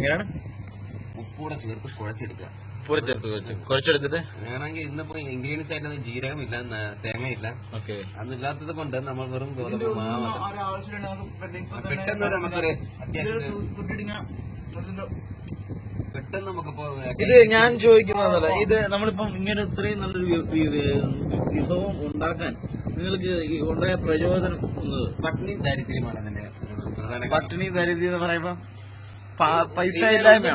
എങ്ങനെയാണ്? ഉപ്പൂടെ ചേർത്ത് കുഴച്ചെടുക്കുക. കുറച്ചെടുത്തിട്ട് വേണമെങ്കിൽ ഇന്നിപ്പോ ഇൻഗ്രീഡിയൻസ് ആയിട്ട് ജീരകമില്ല, തേങ്ങയില്ല. ഓക്കെ. അതില്ലാത്തത് കൊണ്ട് നമ്മൾ വെറും ഗോതമ്പ് മാവ് പെട്ടെന്ന് നമുക്കൊരു പെട്ടെന്ന് നമുക്കിപ്പോ ഇത് ഞാൻ ചോദിക്കുന്നതല്ല, ഇത് നമ്മളിപ്പം ഇങ്ങനെ ഇത്രയും നല്ലൊരു വിഭവം ഉണ്ടാക്കാൻ നിങ്ങൾക്ക് ഉണ്ടായ പ്രചോദനം? പട്ടിണി ദാരിദ്ര്യമാണ് അതിന്റെ പ്രധാന. പട്ടിണി ദാരിദ്ര്യം എന്ന് പറയുമ്പോ പൈസ ഇല്ലായ്മ.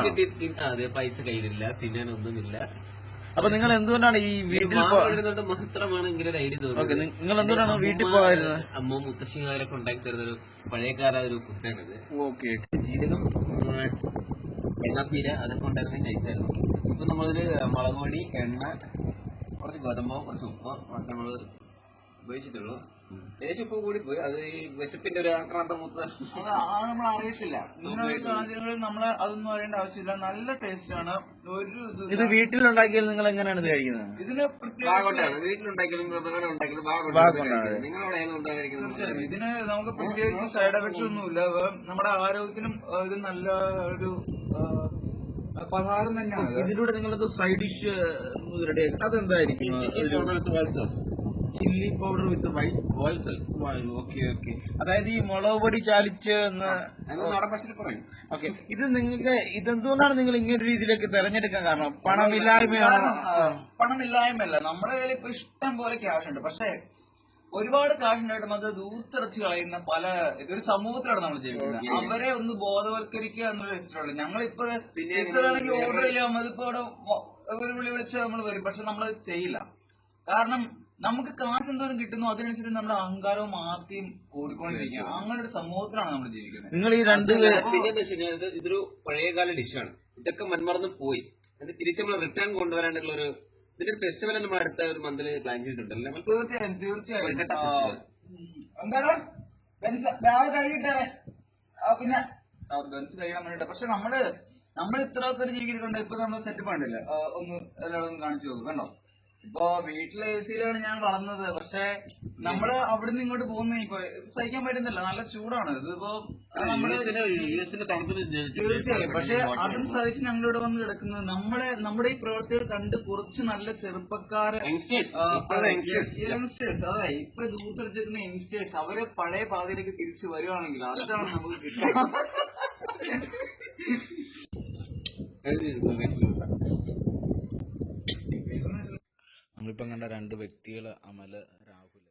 അതെ, പൈസ കയ്യിലില്ല, തിന്നാനൊന്നുമില്ല. അപ്പൊ നിങ്ങൾ എന്തുകൊണ്ടാണ് ഈ വീട്ടിൽ മാത്രമാണ് ഇങ്ങനെ ഒരു ഐഡിയ തോന്നുന്നത്? നിങ്ങൾ എന്തുകൊണ്ടാണ് വീട്ടിൽ പോകാതിരുന്നത്? അമ്മ മുത്തശ്ശിമാരൊക്കെ ഉണ്ടാക്കി തരുന്ന ഒരു പഴയകാല ഒരു ഫുഡാണിത്. ഓക്കെ. ജീരകം, എണ്ണപ്പീര അതൊക്കെ ഉണ്ടായിരുന്നെങ്കിൽ നൈസായിരുന്നു. ഇപ്പൊ നമ്മളൊരു മുളക് പൊടി, എണ്ണ, കുറച്ച് ഗോതമ്പോ, കുറച്ച് ഉപ്പ് മാത്രം നമ്മൾ ഉപയോഗിച്ചിട്ടുള്ളൂ. ലേശം ഉപ്പ് കൂടി പോയി. അത് ഈ വിശപ്പിന്റെ ഒരു ആക്രാന്തം നമ്മൾ അറിയത്തില്ല. ഇങ്ങനെ ഒരു സാഹചര്യങ്ങളിൽ നമ്മൾ അതൊന്നും അറിയേണ്ട ആവശ്യമില്ല. നല്ല ടേസ്റ്റ് ആണ്. ഇത് വീട്ടിലുണ്ടാക്കിയാൽ നിങ്ങൾ എങ്ങനെയാണ് ഇത് കഴിക്കുന്നത്? ഇതിന് വീട്ടിലുണ്ടാക്കിയാലും നിങ്ങളവിടെ ഏതുണ്ടായിരിക്കുന്നത്? ഇതിന് നമുക്ക് പ്രത്യേകിച്ച് സൈഡ് എഫക്ട്സ് ഒന്നുമില്ല. നമ്മുടെ ആരോഗ്യത്തിനും ഇത് നല്ല ഒരു പലഹാരം തന്നെയാണ്. ഇതിലൂടെ നിങ്ങളത് സൈഡ് ഡിഷ് റെഡിയാക്കി അതെന്തായിരിക്കും? Chilli powder with white oil sauce. Okay okay. അതായത് ഈ മുളക് പൊടി ചാലിച്ച് ഓക്കെ. ഇത് നിങ്ങൾക്ക് ഇതെന്തുകൊണ്ടാണ് നിങ്ങൾ ഇങ്ങനെ രീതിയിലേക്ക് തെരഞ്ഞെടുക്കാൻ കാരണം? പണമില്ലായ്മയാണ്? പണമില്ലായ്മയല്ല, നമ്മുടെ കയ്യിൽ ഇപ്പൊ ഇഷ്ടം പോലെ ക്യാഷ് ഉണ്ട്. പക്ഷെ ഒരുപാട് കാശ് ഉണ്ടായിട്ടും അത് ദൂർത്തടച്ച് കളയുന്ന പല ഒരു സമൂഹത്തിലാണ് നമ്മൾ ജീവിക്കുന്നത്. അവരെ ഒന്ന് ബോധവൽക്കരിക്കുക എന്നൊരു ലക്ഷ്യമുള്ളൂ. ഞങ്ങളിപ്പോ വേണമെങ്കിൽ ഓർഡർ ചെയ്യാം, അതിപ്പോ അവിടെ ഒരു വിളിച്ച് നമ്മൾ വരും. പക്ഷെ നമ്മളത് ചെയ്യില്ല. കാരണം നമുക്ക് കാശ് എന്തോരം കിട്ടുന്നു അതിനനുസരിച്ച് നമ്മുടെ അഹങ്കാരവും ആർത്തിയും കൂടിക്കൊണ്ടിരിക്കുക. അങ്ങനെ ഒരു സമൂഹത്തിലാണ് നമ്മൾ ജീവിക്കുന്നത്. നിങ്ങൾ ഈ രണ്ട് ഇതൊരു പഴയകാല ഡിഷാണ്. ഇതൊക്കെ മന്മറന്ന് പോയി. അത് തിരിച്ച് നമ്മൾ റിട്ടേൺ കൊണ്ടുവരാനുള്ള ഒരു ഇതിന്റെ ഫെസ്റ്റിവൽ നമ്മൾ അടുത്ത ഒരു മന്തിൽ പ്ലാൻ ചെയ്തിട്ടുണ്ടല്ലോ. തീർച്ചയായും തീർച്ചയായും. എന്താണ് ബാഗ് കഴുകിട്ടേ പിന്നെ ബെൻസ് കഴിയാൻ വേണ്ടിട്ട്. പക്ഷെ നമ്മൾ ഇത്രയൊക്കെ ഒരു ജീവിക്കുന്നുണ്ട്. ഇപ്പൊ നമ്മൾ സെറ്റപ്പ് കണ്ടില്ല, ഒന്ന് എല്ലാവരും കാണിച്ചു നോക്കും. കണ്ടോ, ഇപ്പൊ വീട്ടിലെ എ സിയിലാണ് ഞാൻ വളർന്നത്. പക്ഷെ നമ്മള് അവിടുന്ന് ഇങ്ങോട്ട് പോകുന്ന ഇപ്പൊ സഹിക്കാൻ പറ്റുന്നില്ല. നല്ല ചൂടാണ്. ഇതിപ്പോ തീർച്ചയായും. പക്ഷെ അതും സഹിച്ച് ഞങ്ങളിവിടെ വന്ന് കിടക്കുന്നത് നമ്മുടെ ഈ പ്രവൃത്തികൾ കണ്ട് കുറച്ച് നല്ല ചെറുപ്പക്കാര് യങ്സ്റ്റേഴ്സ്, അതെ ഇപ്പൊ ദൂരത്തിരിക്കുന്ന യങ്സ്റ്റേഴ്സ്, അവരെ പഴയ പാതയിലേക്ക് തിരിച്ചു വരുവാണെങ്കിൽ അതാണ് നമുക്ക് കിട്ടുന്നത്. നമ്മളിപ്പം കണ്ട രണ്ട് വ്യക്തികള്, അമല്, രാഹുൽ.